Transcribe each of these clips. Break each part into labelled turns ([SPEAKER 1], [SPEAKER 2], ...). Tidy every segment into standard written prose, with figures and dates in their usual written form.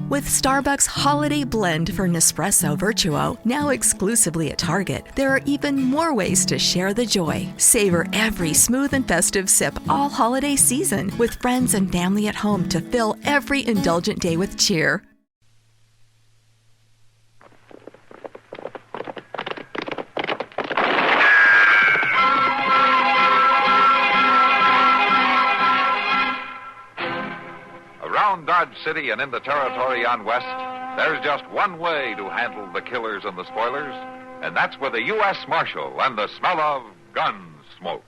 [SPEAKER 1] With Starbucks Holiday Blend for Nespresso Virtuo, now exclusively at Target, there are even more ways to share the joy. Savor every smooth and festive sip all holiday season with friends and family at home to fill every indulgent day with cheer.
[SPEAKER 2] Around Dodge City and in the territory on West, there's just one way to handle the killers and the spoilers, and that's with a U.S. Marshal and the smell of Gunsmoke.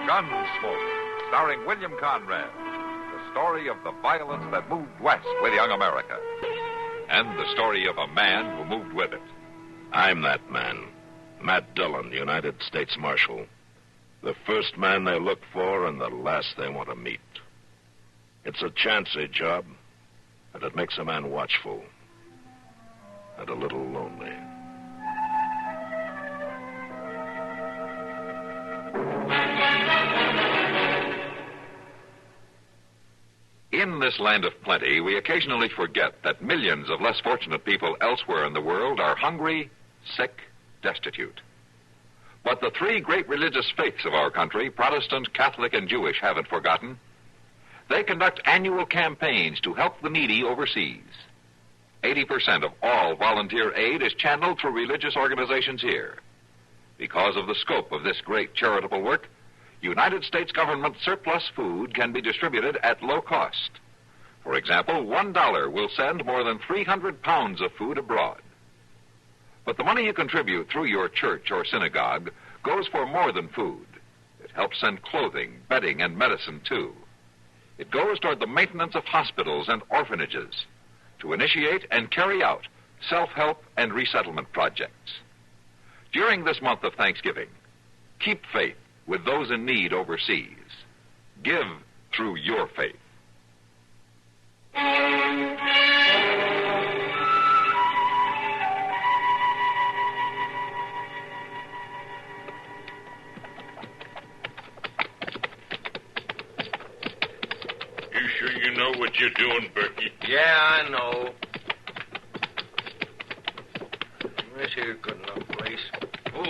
[SPEAKER 2] Gunsmoke, starring William Conrad, the story of the violence that moved west with young America, and the story of a man who moved with it.
[SPEAKER 3] I'm that man, Matt Dillon, United States Marshal. The first man they look for and the last they want to meet. It's a chancy job, and it makes a man watchful and a little lonely.
[SPEAKER 2] In this land of plenty, we occasionally forget that millions of less fortunate people elsewhere in the world are hungry, sick, destitute. But the three great religious faiths of our country, Protestant, Catholic, and Jewish, haven't forgotten. They conduct annual campaigns to help the needy overseas. 80% of all volunteer aid is channeled through religious organizations here. Because of the scope of this great charitable work, United States government surplus food can be distributed at low cost. For example, $1 will send more than 300 pounds of food abroad. But the money you contribute through your church or synagogue goes for more than food. It helps send clothing, bedding, and medicine, too. It goes toward the maintenance of hospitals and orphanages, to initiate and carry out self-help and resettlement projects. During this month of Thanksgiving, keep faith with those in need overseas. Give through your faith.
[SPEAKER 4] You sure you know what you're doing, Berkey?
[SPEAKER 5] Yeah, I know. This here's good enough place.
[SPEAKER 4] Oh.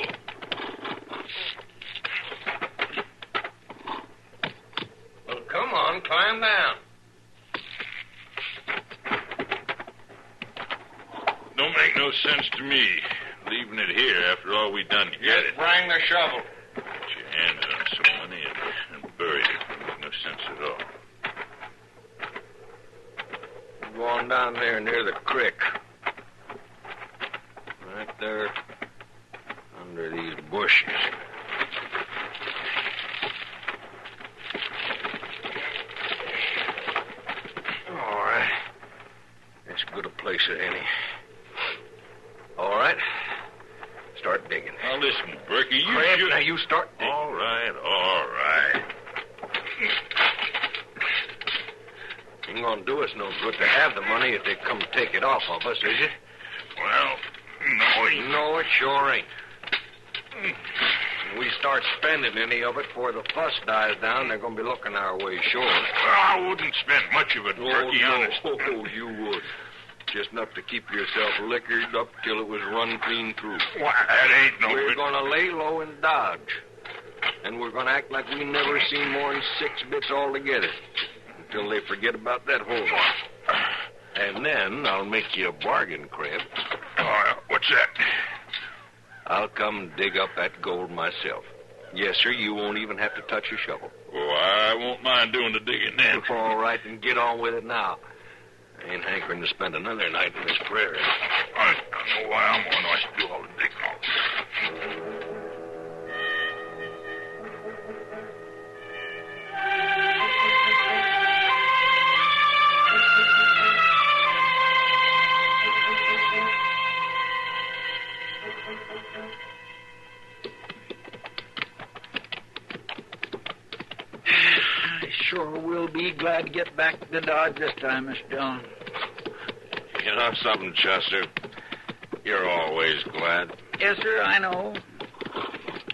[SPEAKER 5] Well, come on, climb down.
[SPEAKER 4] Don't make no sense to me, leaving it here after all we done to get it.
[SPEAKER 5] Bring the shovel.
[SPEAKER 4] Put your hands on some money and bury it. Don't make no sense at all.
[SPEAKER 5] We're going down there near the creek. Right there under these bushes. All right. That's as good a place as any. All right. Start digging.
[SPEAKER 4] Now, listen, Berkey, you
[SPEAKER 5] Crab,
[SPEAKER 4] should...
[SPEAKER 5] now you start digging.
[SPEAKER 4] All right, all right.
[SPEAKER 5] Ain't gonna do us no good to have the money if they come take it off of us, is it?
[SPEAKER 4] Well,
[SPEAKER 5] No, it sure ain't. When we start spending any of it before the fuss dies down, they're gonna be looking our way sure.
[SPEAKER 4] Well, I wouldn't spend much of it, Berkey, honest.
[SPEAKER 5] Oh, you would. Just enough to keep yourself liquored up till it was run clean through.
[SPEAKER 4] Why, that ain't no
[SPEAKER 5] We're
[SPEAKER 4] good.
[SPEAKER 5] gonna lay low and dodge. And we're gonna act like we never seen more than 6 bits altogether. Until they forget about that whole lot. And then I'll make you a bargain, Crab.
[SPEAKER 4] What's that?
[SPEAKER 5] I'll come dig up that gold myself. Yes, sir, you won't even have to touch a shovel.
[SPEAKER 4] Oh, I won't mind doing the digging then.
[SPEAKER 5] All right, then get on with it now. I ain't hankering to spend another night in this prairie.
[SPEAKER 4] I don't know why I'm going to do all the digging.
[SPEAKER 5] I sure will be glad
[SPEAKER 6] glad to get back to Dodge this time, Mr. Dillon.
[SPEAKER 3] You know something, Chester? You're always glad.
[SPEAKER 6] Yes, sir, I know.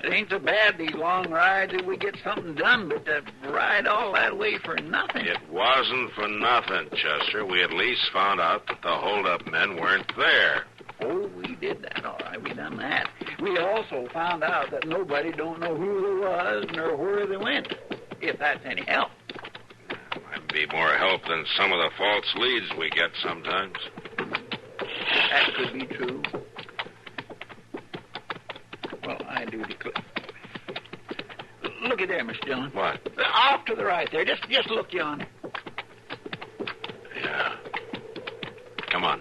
[SPEAKER 6] It ain't so bad, these long rides, if we get something done, but to ride all that way for nothing.
[SPEAKER 3] It wasn't for nothing, Chester. We at least found out that the hold-up men weren't there.
[SPEAKER 6] Oh, we did that, all right. We done that. We also found out that nobody don't know who they was nor where they went, if that's any help.
[SPEAKER 3] Might be more help than some of the false leads we get sometimes.
[SPEAKER 6] That could be true. Well, I do declare. Look at there, Mr. Dillon.
[SPEAKER 3] What?
[SPEAKER 6] Off to the right there. Just look yonder.
[SPEAKER 3] Yeah. Come on.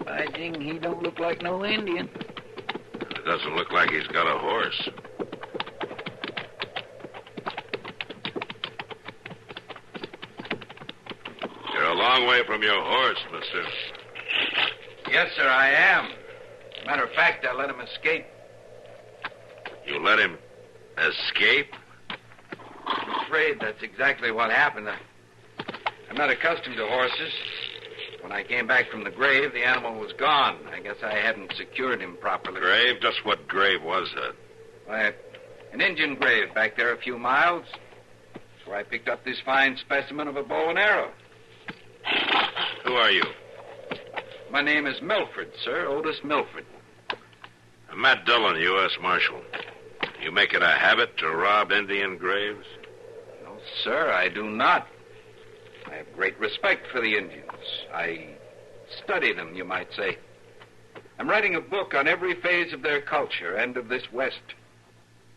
[SPEAKER 6] By jing, he don't look like no Indian.
[SPEAKER 3] It doesn't look like he's got a horse. You're a long way from your horse, mister.
[SPEAKER 5] Yes, sir, I am. Matter of fact, I let him escape.
[SPEAKER 3] You let him escape?
[SPEAKER 5] I'm afraid that's exactly what happened. I'm not accustomed to horses. When I came back from the grave, the animal was gone. I guess I hadn't secured him properly.
[SPEAKER 3] Grave? Just what grave was that?
[SPEAKER 5] Why, an Indian grave back there a few miles. That's where I picked up this fine specimen of a bow and arrow.
[SPEAKER 3] Who are you?
[SPEAKER 5] My name is Milford, sir. Otis Milford.
[SPEAKER 3] Matt Dillon, U.S. Marshal. You make it a habit to rob Indian graves?
[SPEAKER 5] No, sir, I do not. I have great respect for the Indians. I study them, you might say. I'm writing a book on every phase of their culture and of this West.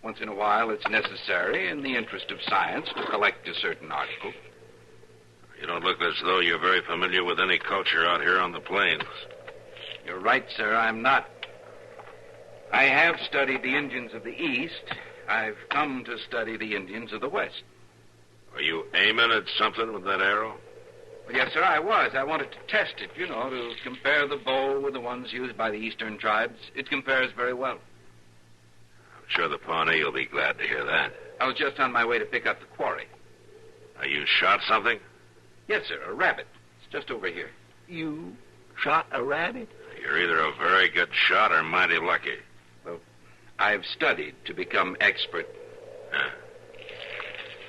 [SPEAKER 5] Once in a while, it's necessary, in the interest of science, to collect a certain article.
[SPEAKER 3] You don't look as though you're very familiar with any culture out here on the plains.
[SPEAKER 5] You're right, sir, I'm not. I have studied the Indians of the East. I've come to study the Indians of the West.
[SPEAKER 3] Are you aiming at something with that arrow?
[SPEAKER 5] Well, yes, sir, I was. I wanted to test it, to compare the bow with the ones used by the Eastern tribes. It compares very well.
[SPEAKER 3] I'm sure the Pawnee will be glad to hear that.
[SPEAKER 5] I was just on my way to pick up the quarry.
[SPEAKER 3] Now, you shot something?
[SPEAKER 5] Yes, sir, a rabbit. It's just over here.
[SPEAKER 6] You shot a rabbit?
[SPEAKER 3] You're either a very good shot or mighty lucky.
[SPEAKER 5] Well, I've studied to become expert.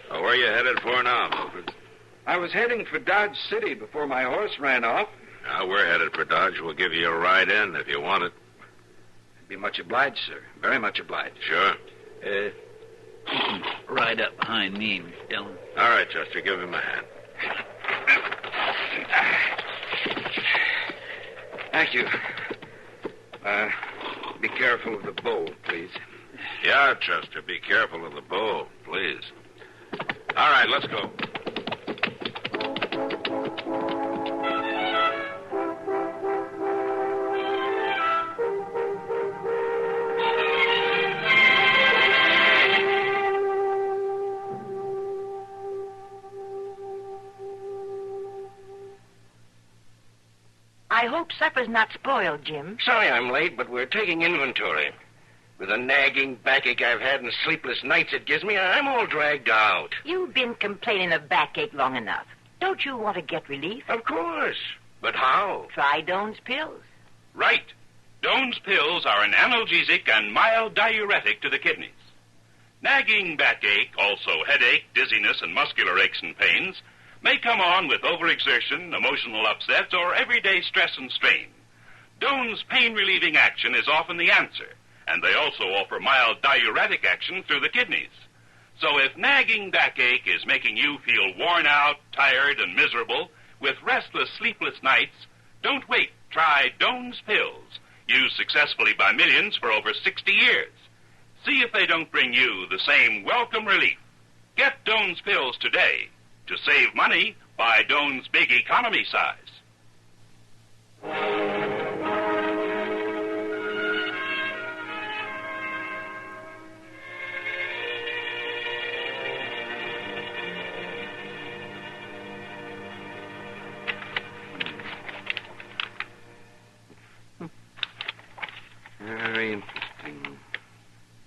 [SPEAKER 3] Well, where are you headed for now, Milford?
[SPEAKER 5] I was heading for Dodge City before my horse ran off.
[SPEAKER 3] Now, we're headed for Dodge. We'll give you a ride in if you want it.
[SPEAKER 5] I'd be much obliged, sir. Very much obliged.
[SPEAKER 3] Sure.
[SPEAKER 6] You can ride up behind me, Mr. Dillon.
[SPEAKER 3] All right, Chester, give him a hand.
[SPEAKER 5] Thank you. Be careful of the bow, please.
[SPEAKER 3] Yeah, Chester, be careful of the bow, please. All right, let's go.
[SPEAKER 7] I hope supper's not spoiled, Jim.
[SPEAKER 5] Sorry I'm late, but we're taking inventory. With the nagging backache I've had and the sleepless nights it gives me, I'm all dragged out.
[SPEAKER 7] You've been complaining of backache long enough. Don't you want to get relief?
[SPEAKER 5] Of course. But how?
[SPEAKER 7] Try Doan's pills.
[SPEAKER 8] Right. Doan's pills are an analgesic and mild diuretic to the kidneys. Nagging backache, also headache, dizziness, and muscular aches and pains may come on with overexertion, emotional upsets, or everyday stress and strain. Doan's pain-relieving action is often the answer, and they also offer mild diuretic action through the kidneys. So if nagging backache is making you feel worn out, tired, and miserable with restless, sleepless nights, don't wait. Try Doan's pills, used successfully by millions for over 60 years. See if they don't bring you the same welcome relief. Get Doan's pills today. To save money, buy Doan's big economy size.
[SPEAKER 5] Very interesting.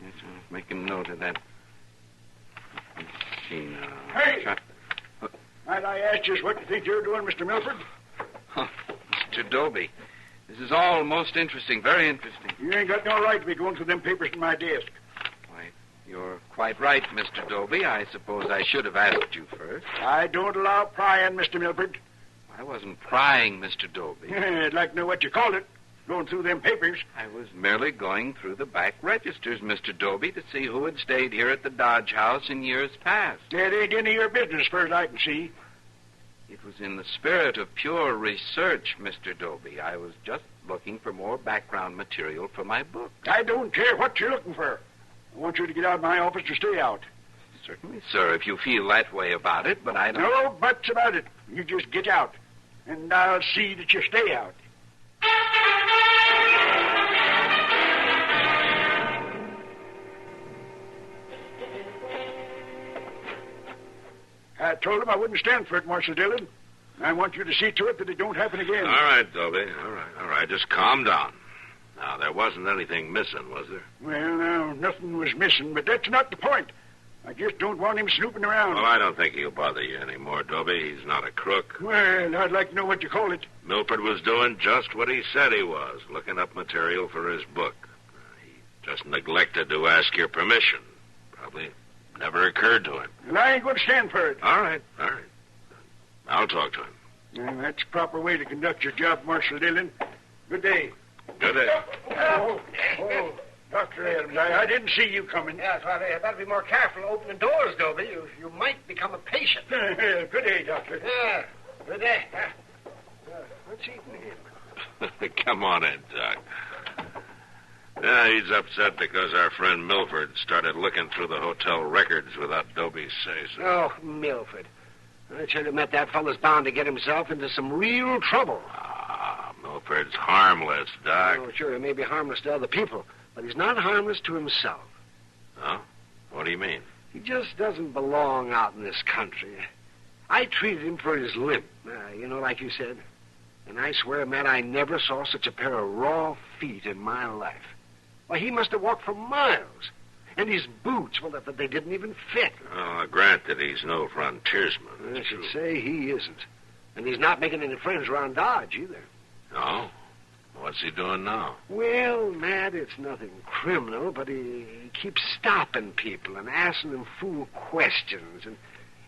[SPEAKER 5] Yes, I'll make a note of that. Let's see now.
[SPEAKER 9] Hey! Might I ask just what you think you're doing, Mr. Milford?
[SPEAKER 5] Oh, Mr. Dobie, this is all most interesting, very interesting.
[SPEAKER 9] You ain't got no right to be going through them papers in my desk.
[SPEAKER 5] Why, you're quite right, Mr. Dobie. I suppose I should have asked you first.
[SPEAKER 9] I don't allow prying, Mr. Milford.
[SPEAKER 5] I wasn't prying, Mr. Dobie.
[SPEAKER 9] I'd like to know what you call it, going through them papers.
[SPEAKER 5] I was merely going through the back registers, Mr. Dobie, to see who had stayed here at the Dodge House in years past.
[SPEAKER 9] That ain't any of your business, as far as I can see.
[SPEAKER 5] It was in the spirit of pure research, Mr. Dobie. I was just looking for more background material for my book.
[SPEAKER 9] I don't care what you're looking for. I want you to get out of my office or stay out.
[SPEAKER 5] Certainly, sir, if you feel that way about it, but I don't...
[SPEAKER 9] No buts about it. You just get out, and I'll see that you stay out. I told him I wouldn't stand for it, Marshal Dillon. I want you to see to it that it don't happen again.
[SPEAKER 3] All right, Dobie. All right. Just calm down. Now, there wasn't anything missing, was there?
[SPEAKER 9] Well, no, nothing was missing, but that's not the point. I just don't want him snooping around.
[SPEAKER 3] Well, I don't think he'll bother you anymore, Dobie. He's not a crook.
[SPEAKER 9] Well, I'd like to know what you call it.
[SPEAKER 3] Milford was doing just what he said he was, looking up material for his book. He just neglected to ask your permission. Probably never occurred to him.
[SPEAKER 9] Well, I ain't going to stand for it.
[SPEAKER 3] All right. I'll talk to him.
[SPEAKER 9] Well, that's the proper way to conduct your job, Marshal Dillon. Good day.
[SPEAKER 3] Good day.
[SPEAKER 9] Oh, Dr. Adams, I didn't see you coming.
[SPEAKER 10] Yes, well, you better be more careful opening doors, Dobie. You might become a patient.
[SPEAKER 9] Good day, Doctor.
[SPEAKER 10] Yeah, good day. What's eating him?
[SPEAKER 3] Come on in, Doc. Yeah, he's upset because our friend Milford started looking through the hotel records without Dobie's say-so.
[SPEAKER 10] Oh, Milford. I tell you, Matt, that fellow's bound to get himself into some real trouble.
[SPEAKER 3] Milford's harmless, Doc.
[SPEAKER 10] Oh, sure, he may be harmless to other people, but he's not harmless to himself.
[SPEAKER 3] Oh? What do you mean?
[SPEAKER 10] He just doesn't belong out in this country. I treated him for his limp, like you said. And I swear, Matt, I never saw such a pair of raw feet in my life. Why, he must have walked for miles. And his boots, well, they didn't even fit.
[SPEAKER 3] Oh, granted, he's no frontiersman.
[SPEAKER 10] I should say he isn't. And he's not making any friends around Dodge, either.
[SPEAKER 3] No? What's he doing now?
[SPEAKER 10] Well, Matt, it's nothing criminal, but he keeps stopping people and asking them fool questions.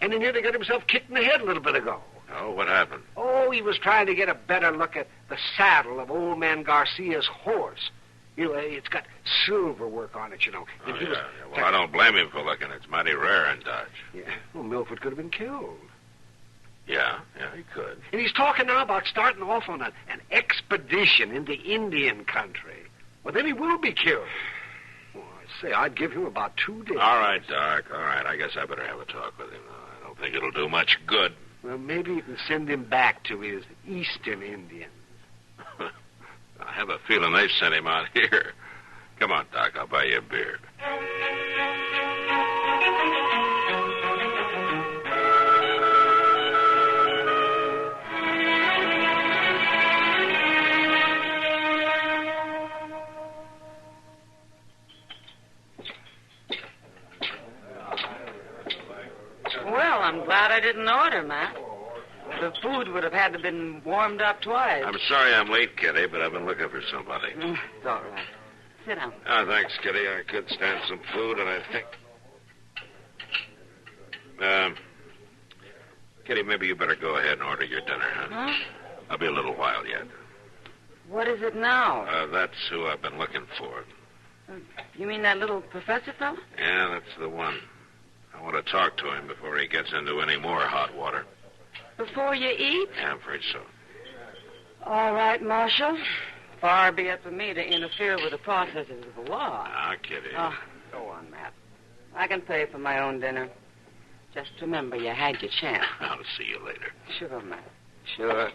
[SPEAKER 10] And he nearly got himself kicked in the head a little bit ago.
[SPEAKER 3] Oh, what happened?
[SPEAKER 10] Oh, he was trying to get a better look at the saddle of old man Garcia's horse. It's got silver work on it,
[SPEAKER 3] Oh, yeah. Well, I don't blame him for looking. It's mighty rare in Dodge.
[SPEAKER 10] Yeah. Well, Milford could have been killed.
[SPEAKER 3] Yeah, he could.
[SPEAKER 10] And he's talking now about starting off on an expedition into Indian country. Well, then he will be killed. Well, I say, I'd give him about 2 days.
[SPEAKER 3] All right, Doc. All right. I guess I better have a talk with him. I don't think it'll do much good.
[SPEAKER 10] Well, maybe you can send him back to his Eastern Indians.
[SPEAKER 3] I have a feeling they've sent him out here. Come on, Doc. I'll buy you a beer.
[SPEAKER 11] Well, I'm glad I didn't order, Matt. The food would have had to have been warmed up twice.
[SPEAKER 3] I'm sorry I'm late, Kitty, but I've been looking for somebody.
[SPEAKER 11] It's all right. Sit down.
[SPEAKER 3] Oh, thanks, Kitty. I could stand some food, and I think... Kitty, maybe you better go ahead and order your dinner, huh? I'll be a little while yet.
[SPEAKER 11] What is it now?
[SPEAKER 3] That's who I've been looking for.
[SPEAKER 11] You mean that little professor fellow?
[SPEAKER 3] Yeah, that's the one. I want to talk to him before he gets into any more hot water.
[SPEAKER 11] Before you eat?
[SPEAKER 3] Yeah, I'm afraid so.
[SPEAKER 11] All right, Marshal. Far be it from me to interfere with the processes of the law.
[SPEAKER 3] Ah, Kitty.
[SPEAKER 11] Oh, go on, Matt. I can pay for my own dinner. Just remember you had your chance.
[SPEAKER 3] I'll see you later.
[SPEAKER 11] Sure, Matt. Sure.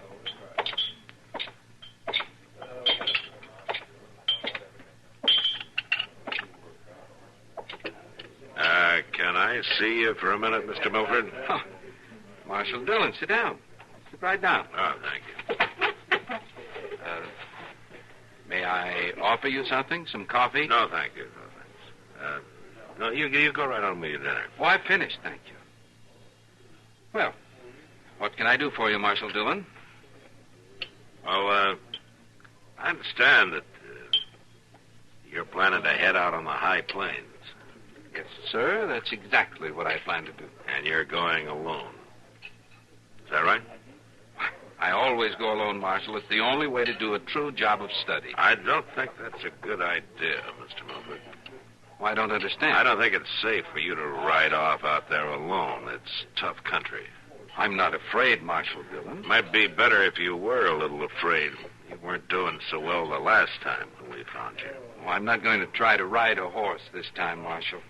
[SPEAKER 3] Can I see you for a minute, Mr. Milford?
[SPEAKER 5] Oh, Marshal Dillon, sit down. Sit right down.
[SPEAKER 3] Oh, thank you.
[SPEAKER 5] May
[SPEAKER 12] I offer you something? Some coffee?
[SPEAKER 3] No, thank you. No, thanks. No, you go right on with your dinner.
[SPEAKER 12] Oh, I've finished, thank you. Well, what can I do for you, Marshal Dillon?
[SPEAKER 3] Oh, I understand that you're planning to head out on the high plains.
[SPEAKER 12] Yes, sir. That's exactly what I plan to do.
[SPEAKER 3] And you're going alone. Is that right?
[SPEAKER 12] I always go alone, Marshal. It's the only way to do a true job of study.
[SPEAKER 3] I don't think that's a good idea, Mr. Milford.
[SPEAKER 12] Well, I don't understand.
[SPEAKER 3] I don't think it's safe for you to ride off out there alone. It's tough country.
[SPEAKER 12] I'm not afraid, Marshal Dillon.
[SPEAKER 3] Might be better if you were a little afraid. You weren't doing so well the last time when we found you.
[SPEAKER 12] Well, I'm not going to try to ride a horse this time, Marshal.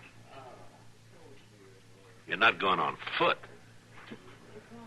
[SPEAKER 3] You're not going on foot.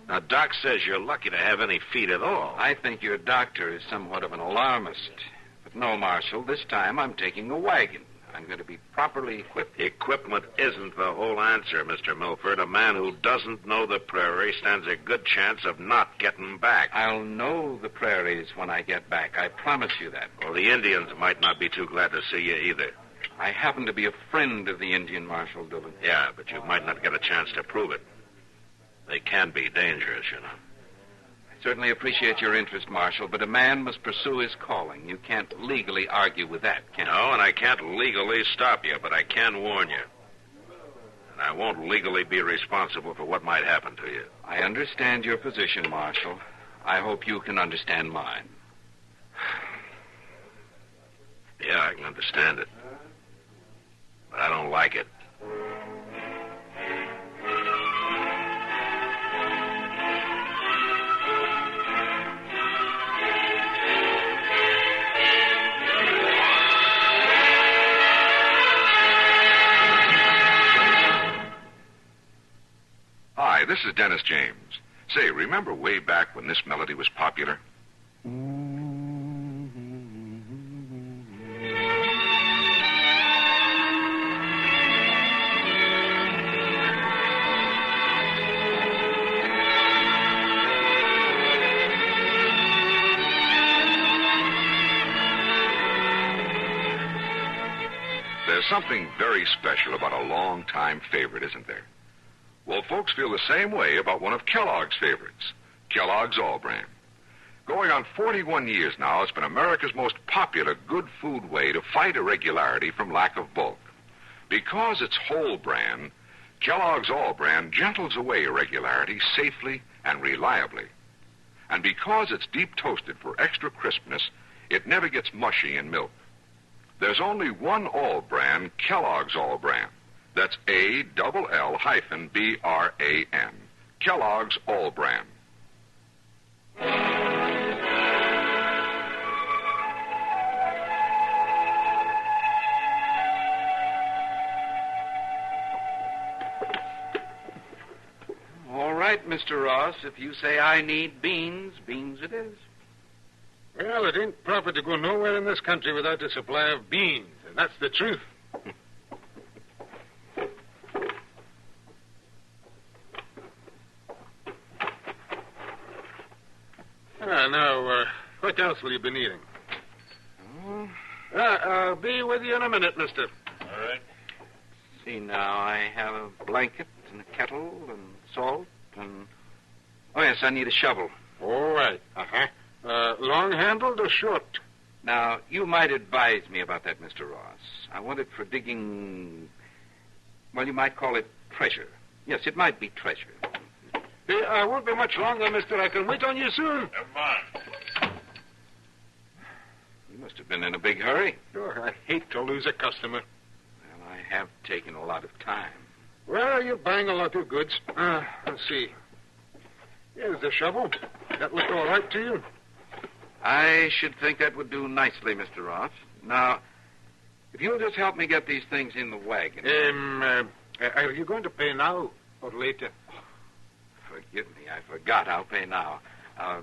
[SPEAKER 3] Now, Doc says you're lucky to have any feet at all.
[SPEAKER 12] I think your doctor is somewhat of an alarmist. But no, Marshal, this time I'm taking a wagon. I'm going to be properly equipped.
[SPEAKER 3] Equipment isn't the whole answer, Mr. Milford. A man who doesn't know the prairie stands a good chance of not getting back.
[SPEAKER 12] I'll know the prairies when I get back. I promise you that.
[SPEAKER 3] Well, the Indians might not be too glad to see you either.
[SPEAKER 12] I happen to be a friend of the Indian, Marshal Dillon.
[SPEAKER 3] Yeah, but you might not get a chance to prove it. They can be dangerous, you know.
[SPEAKER 12] I certainly appreciate your interest, Marshal, but a man must pursue his calling. You can't legally argue with that, can you?
[SPEAKER 3] No, and I can't legally stop you, but I can warn you. And I won't legally be responsible for what might happen to you.
[SPEAKER 12] I understand your position, Marshal. I hope you can understand mine.
[SPEAKER 3] Yeah, I can understand it. But I don't like it.
[SPEAKER 2] Hi, this is Dennis James. Say, remember way back when this melody was popular? There's something very special about a long-time favorite, isn't there? Well, folks feel the same way about one of Kellogg's favorites, Kellogg's All Bran. Going on 41 years now, it's been America's most popular good food way to fight irregularity from lack of bulk. Because it's whole bran, Kellogg's All Bran gentles away irregularity safely and reliably. And because it's deep toasted for extra crispness, it never gets mushy in milk. There's only one All Bran, Kellogg's All Bran. That's ALL-BRAN. Kellogg's All Bran.
[SPEAKER 12] All right, Mr. Ross. If you say I need beans, beans it is.
[SPEAKER 13] Well, it ain't proper to go nowhere in this country without a supply of beans, and that's the truth. Now, what else will you be needing? I'll be with you in a minute, mister.
[SPEAKER 4] All right.
[SPEAKER 12] See, now, I have a blanket and a kettle and salt and... Oh, yes, I need a shovel.
[SPEAKER 13] All right. Long-handled or short?
[SPEAKER 12] Now, you might advise me about that, Mr. Ross. I want it for digging... Well, you might call it treasure. Yes, it might be treasure.
[SPEAKER 13] I won't be much longer, mister. I can wait on you soon.
[SPEAKER 4] Never mind.
[SPEAKER 12] You must have been in a big hurry.
[SPEAKER 13] Sure, I hate to lose a customer.
[SPEAKER 12] Well, I have taken a lot of time.
[SPEAKER 13] Well, you're buying a lot of goods. Let's see. Here's the shovel. That look all right to you?
[SPEAKER 12] I should think that would do nicely, Mr. Ross. Now, if you'll just help me get these things in the wagon.
[SPEAKER 13] Are you going to pay now or later?
[SPEAKER 12] Forgive me, I forgot. I'll pay now. How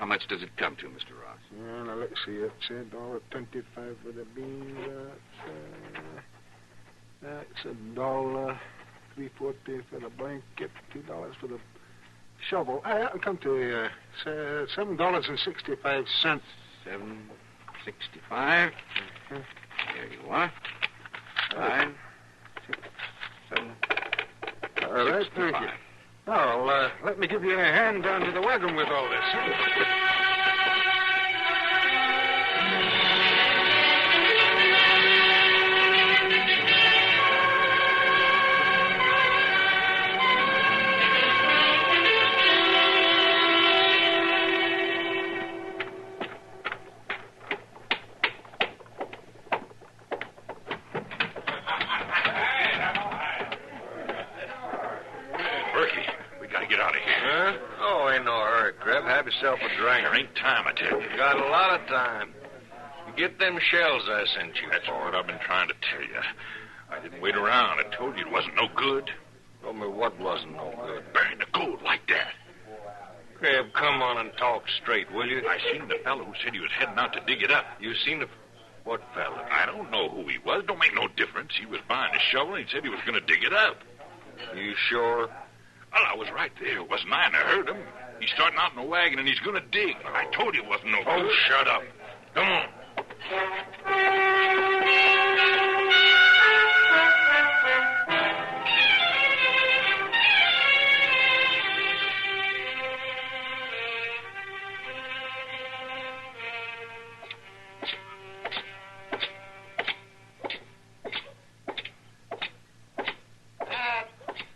[SPEAKER 12] much does it come to, Mr. Ross?
[SPEAKER 13] Now, let's see. It's $1.25 for the beans. That's $1.340 for the blanket, $2 for the shovel. I'll come to $7.65.
[SPEAKER 12] 65. There you are. 5, 6, 7.
[SPEAKER 13] All right, thank you. Now, let me give you a hand down to the wagon with all this.
[SPEAKER 5] Have yourself a drink.
[SPEAKER 4] There ain't time, I tell you.
[SPEAKER 5] Got a lot of time. Get them shells I sent you.
[SPEAKER 4] That's what I've been trying to tell you. I didn't wait around. I told you it wasn't no good.
[SPEAKER 5] Told me what wasn't no good.
[SPEAKER 4] Burying the gold like that.
[SPEAKER 5] Crab, come on and talk straight, will you?
[SPEAKER 4] I seen the fellow who said he was heading out to dig it up.
[SPEAKER 5] You seen the... What fellow?
[SPEAKER 4] I don't know who he was. Don't make no difference. He was buying a shovel and he said he was going to dig it up.
[SPEAKER 5] You sure?
[SPEAKER 4] Well, I was right there. It wasn't I, and I heard him. He's starting out in a wagon, and he's going to dig. I told you it wasn't no good.
[SPEAKER 5] Oh, shut up. Come on.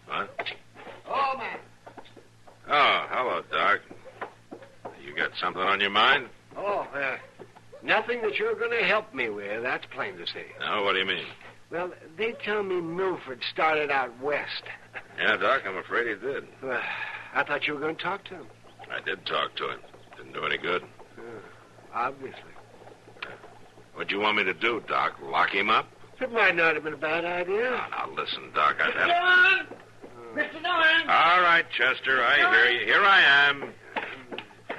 [SPEAKER 3] What? Oh, man. Oh, hello, Doc. You got something on your mind?
[SPEAKER 10] Oh, nothing that you're going to help me with, that's plain to see.
[SPEAKER 3] No, what do you mean?
[SPEAKER 10] Well, they tell me Milford started out west.
[SPEAKER 3] Yeah, Doc, I'm afraid he did.
[SPEAKER 10] Well, I thought you were going to talk to him.
[SPEAKER 3] I did talk to him. Didn't do any good.
[SPEAKER 10] Obviously.
[SPEAKER 3] What'd you want me to do, Doc? Lock him up?
[SPEAKER 10] It might not have been a bad idea.
[SPEAKER 3] Now, listen, Doc, I've had...
[SPEAKER 6] Dillon! Mr. Dillon!
[SPEAKER 3] All right, Chester, I hear you. Here I am.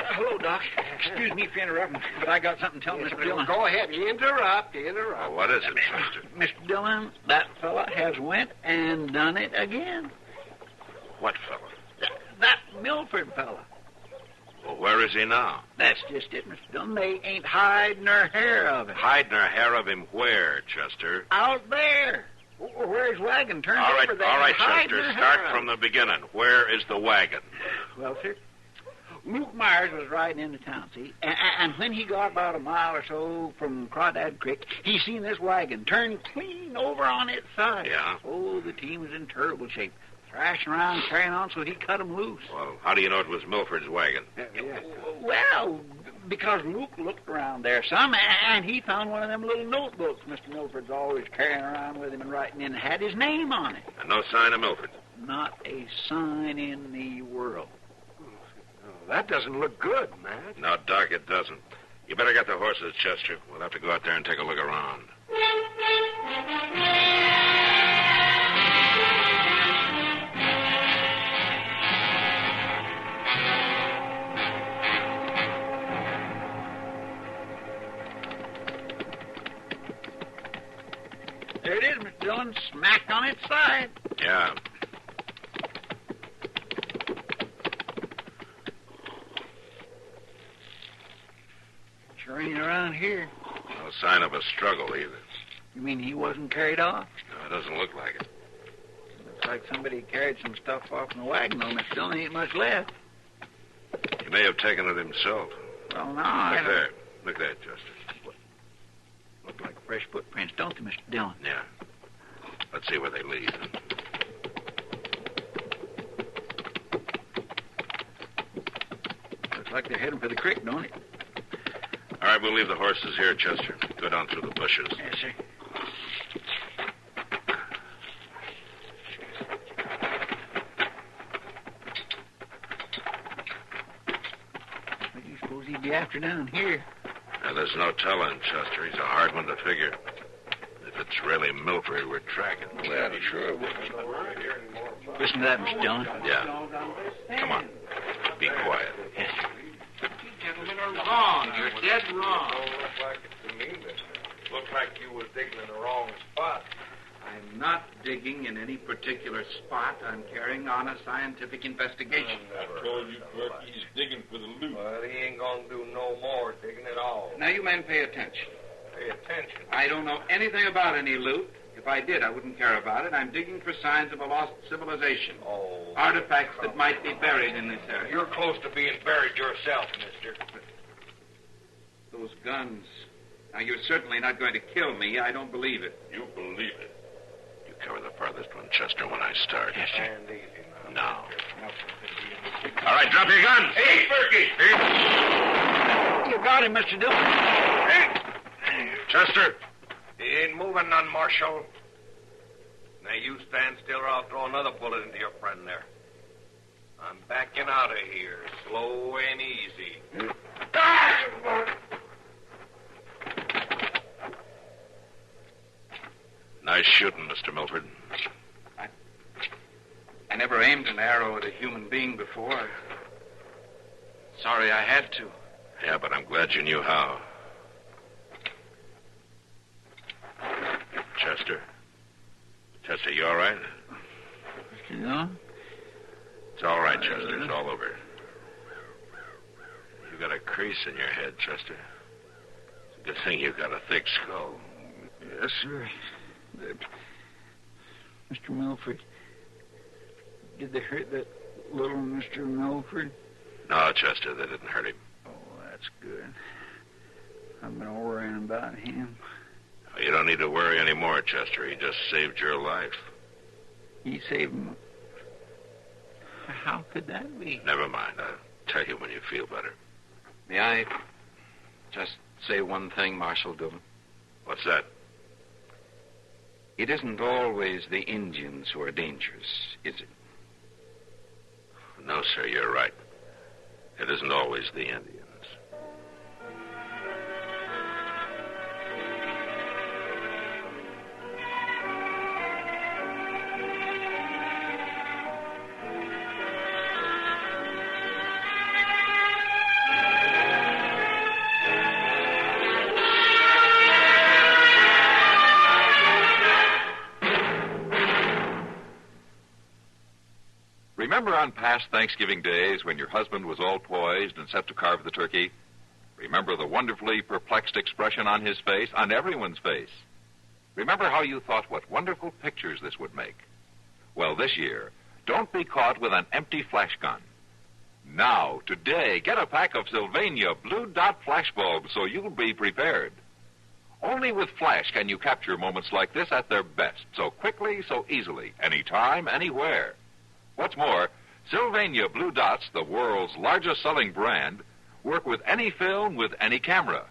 [SPEAKER 6] Hello, Doc. Excuse me for interrupting, but I got something to tell Mr. Dillon.
[SPEAKER 10] Go ahead. Interrupt.
[SPEAKER 3] Oh, what is it, Chester?
[SPEAKER 6] Mr. Dillon, that fella has went and done it again.
[SPEAKER 3] What fella?
[SPEAKER 6] That Milford fella.
[SPEAKER 3] Well, where is he now?
[SPEAKER 6] That's just it, Mr. Dillon. They ain't hide nor hair of him.
[SPEAKER 3] Hide nor hair of him where, Chester?
[SPEAKER 6] Out there. Where his wagon turned
[SPEAKER 3] All right,
[SPEAKER 6] over there.
[SPEAKER 3] all right,
[SPEAKER 6] hide
[SPEAKER 3] Chester.
[SPEAKER 6] nor
[SPEAKER 3] Start
[SPEAKER 6] hair
[SPEAKER 3] from
[SPEAKER 6] of
[SPEAKER 3] the beginning. Where is the wagon?
[SPEAKER 6] Well, sir, Luke Myers was riding into town, see? And when he got about a mile or so from Crawdad Creek, he seen this wagon turn clean over on its side.
[SPEAKER 3] Yeah?
[SPEAKER 6] Oh, the team was in terrible shape. Thrashing around, carrying on, so he cut him loose.
[SPEAKER 3] Well, how do you know it was Milford's wagon?
[SPEAKER 6] Well, because Luke looked around there some, and he found one of them little notebooks Mr. Milford's always carrying around with him and writing in, had his name on it.
[SPEAKER 3] And no sign of Milford?
[SPEAKER 6] Not a sign in the world.
[SPEAKER 10] That doesn't look good, Matt.
[SPEAKER 3] No, Doc, it doesn't. You better get the horses, Chester. We'll have to go out there and take a look around.
[SPEAKER 6] There it is, Mr. Dillon, smack on its side.
[SPEAKER 3] Yeah.
[SPEAKER 6] Sure ain't around here.
[SPEAKER 3] No sign of a struggle, either.
[SPEAKER 6] You mean he wasn't carried off?
[SPEAKER 3] No, it doesn't look like it.
[SPEAKER 6] Looks like somebody carried some stuff off in the wagon, though, Mr. Dillon. Ain't much left.
[SPEAKER 3] He may have taken it himself.
[SPEAKER 6] Well, no, I
[SPEAKER 3] Look
[SPEAKER 6] don't...
[SPEAKER 3] there. Look there, Chester.
[SPEAKER 6] Look like fresh footprints, don't they, Mr. Dillon?
[SPEAKER 3] Yeah. Let's see where they lead.
[SPEAKER 6] Looks like they're heading for the creek, don't it?
[SPEAKER 3] All right, we'll leave the horses here, Chester. Go down through the bushes.
[SPEAKER 6] Yes, sir. What do you suppose he'd be after down here?
[SPEAKER 3] Now, there's no telling, Chester. He's a hard one to figure. If it's really Milford we're tracking.
[SPEAKER 6] Well, he sure would. Listen to that, Mr. Dillon.
[SPEAKER 3] Yeah. Come on. Be quiet.
[SPEAKER 6] Yes, sir.
[SPEAKER 12] You gentlemen are wrong. You're dead wrong.
[SPEAKER 5] Don't look like it to me, but looks like you was digging in the wrong spot.
[SPEAKER 10] I
[SPEAKER 12] I'm not digging in any particular spot. I'm carrying on a scientific investigation.
[SPEAKER 4] I told you, clerk, he's digging for the loot.
[SPEAKER 5] Well, he ain't gonna do no more digging at all.
[SPEAKER 12] Now, you men pay attention.
[SPEAKER 5] Pay attention.
[SPEAKER 12] I don't know anything about any loot. If I did, I wouldn't care about it. I'm digging for signs of a lost civilization.
[SPEAKER 5] Oh.
[SPEAKER 12] Artifacts that might be buried in this area.
[SPEAKER 5] You're close to being buried yourself, mister.
[SPEAKER 12] Those guns. Now, you're certainly not going to kill me. I don't believe it.
[SPEAKER 4] You believe it.
[SPEAKER 3] You cover the farthest one, Chester, when I start.
[SPEAKER 12] Yes, sir.
[SPEAKER 5] And easy now.
[SPEAKER 3] Now.
[SPEAKER 4] All right, drop your guns.
[SPEAKER 5] Hey, Berkey!
[SPEAKER 6] You got him, Mr. Dillon.
[SPEAKER 3] Chester!
[SPEAKER 5] He ain't moving none, Marshal. Now, you stand still or I'll throw another bullet into your friend there. I'm backing out of here, slow and easy.
[SPEAKER 3] Nice shooting, Mr. Milford.
[SPEAKER 12] I never aimed an arrow at a human being before. Sorry I had to.
[SPEAKER 3] Yeah, but I'm glad you knew how. Chester? Chester, you all right?
[SPEAKER 6] Mr. Dillon?
[SPEAKER 3] It's all right, Chester. It's all over. You got a crease in your head, Chester. It's a good thing you got a thick skull.
[SPEAKER 6] Yes, sir. Mr. Milford, did they hurt that little Mr. Milford?
[SPEAKER 3] No, Chester, they didn't hurt him.
[SPEAKER 6] Oh, that's good. I've been worrying about him.
[SPEAKER 3] You don't need to worry anymore, Chester. He just saved your life.
[SPEAKER 6] He saved him. How could that be?
[SPEAKER 3] Never mind. I'll tell you when you feel better.
[SPEAKER 12] May I just say one thing, Marshal Dillon?
[SPEAKER 3] What's that?
[SPEAKER 12] It isn't always the Indians who are dangerous, is it?
[SPEAKER 3] No, sir, you're right. It isn't always the Indians.
[SPEAKER 2] Remember on past Thanksgiving days when your husband was all poised and set to carve the turkey? Remember the wonderfully perplexed expression on his face, on everyone's face? Remember how you thought what wonderful pictures this would make? Well, this year, don't be caught with an empty flash gun. Now, today, get a pack of Sylvania Blue Dot flash bulbs so you'll be prepared. Only with flash can you capture moments like this at their best, so quickly, so easily, anytime, anywhere. What's more, Sylvania Blue Dots, the world's largest selling brand, work with any film with any camera.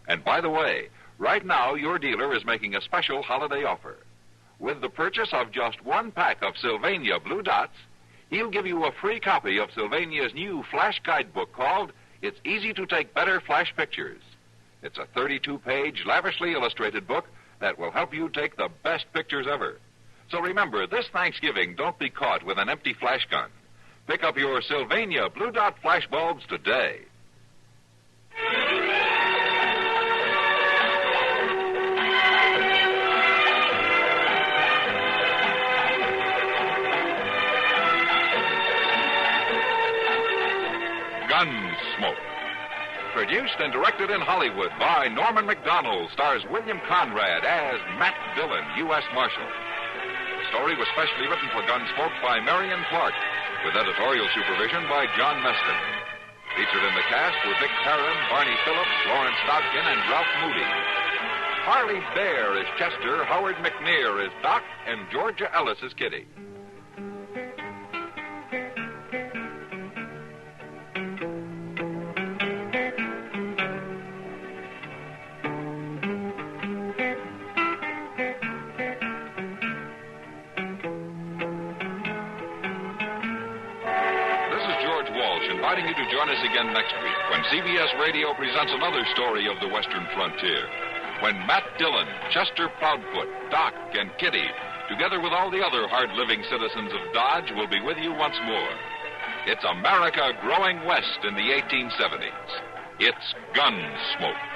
[SPEAKER 2] And by the way, right now your dealer is making a special holiday offer. With the purchase of just one pack of Sylvania Blue Dots, he'll give you a free copy of Sylvania's new flash guidebook called It's Easy to Take Better Flash Pictures. It's a 32-page, lavishly illustrated book that will help you take the best pictures ever. So remember, this Thanksgiving, don't be caught with an empty flash gun. Pick up your Sylvania Blue Dot flash bulbs today. Gunsmoke. Produced and directed in Hollywood by Norman Macdonnell, stars William Conrad as Matt Dillon, U.S. Marshal. The story was specially written for Gunsmoke by Marion Clark, with editorial supervision by John Meston. Featured in the cast were Vic Perrin, Barney Phillips, Lawrence Stodkin, and Ralph Moody. Harley Bear is Chester, Howard McNear is Doc, and Georgia Ellis is Kitty. Inviting you to join us again next week when CBS Radio presents another story of the Western frontier. When Matt Dillon, Chester Proudfoot, Doc, and Kitty, together with all the other hard-living citizens of Dodge, will be with you once more. It's America growing west in the 1870s. It's Gunsmoke.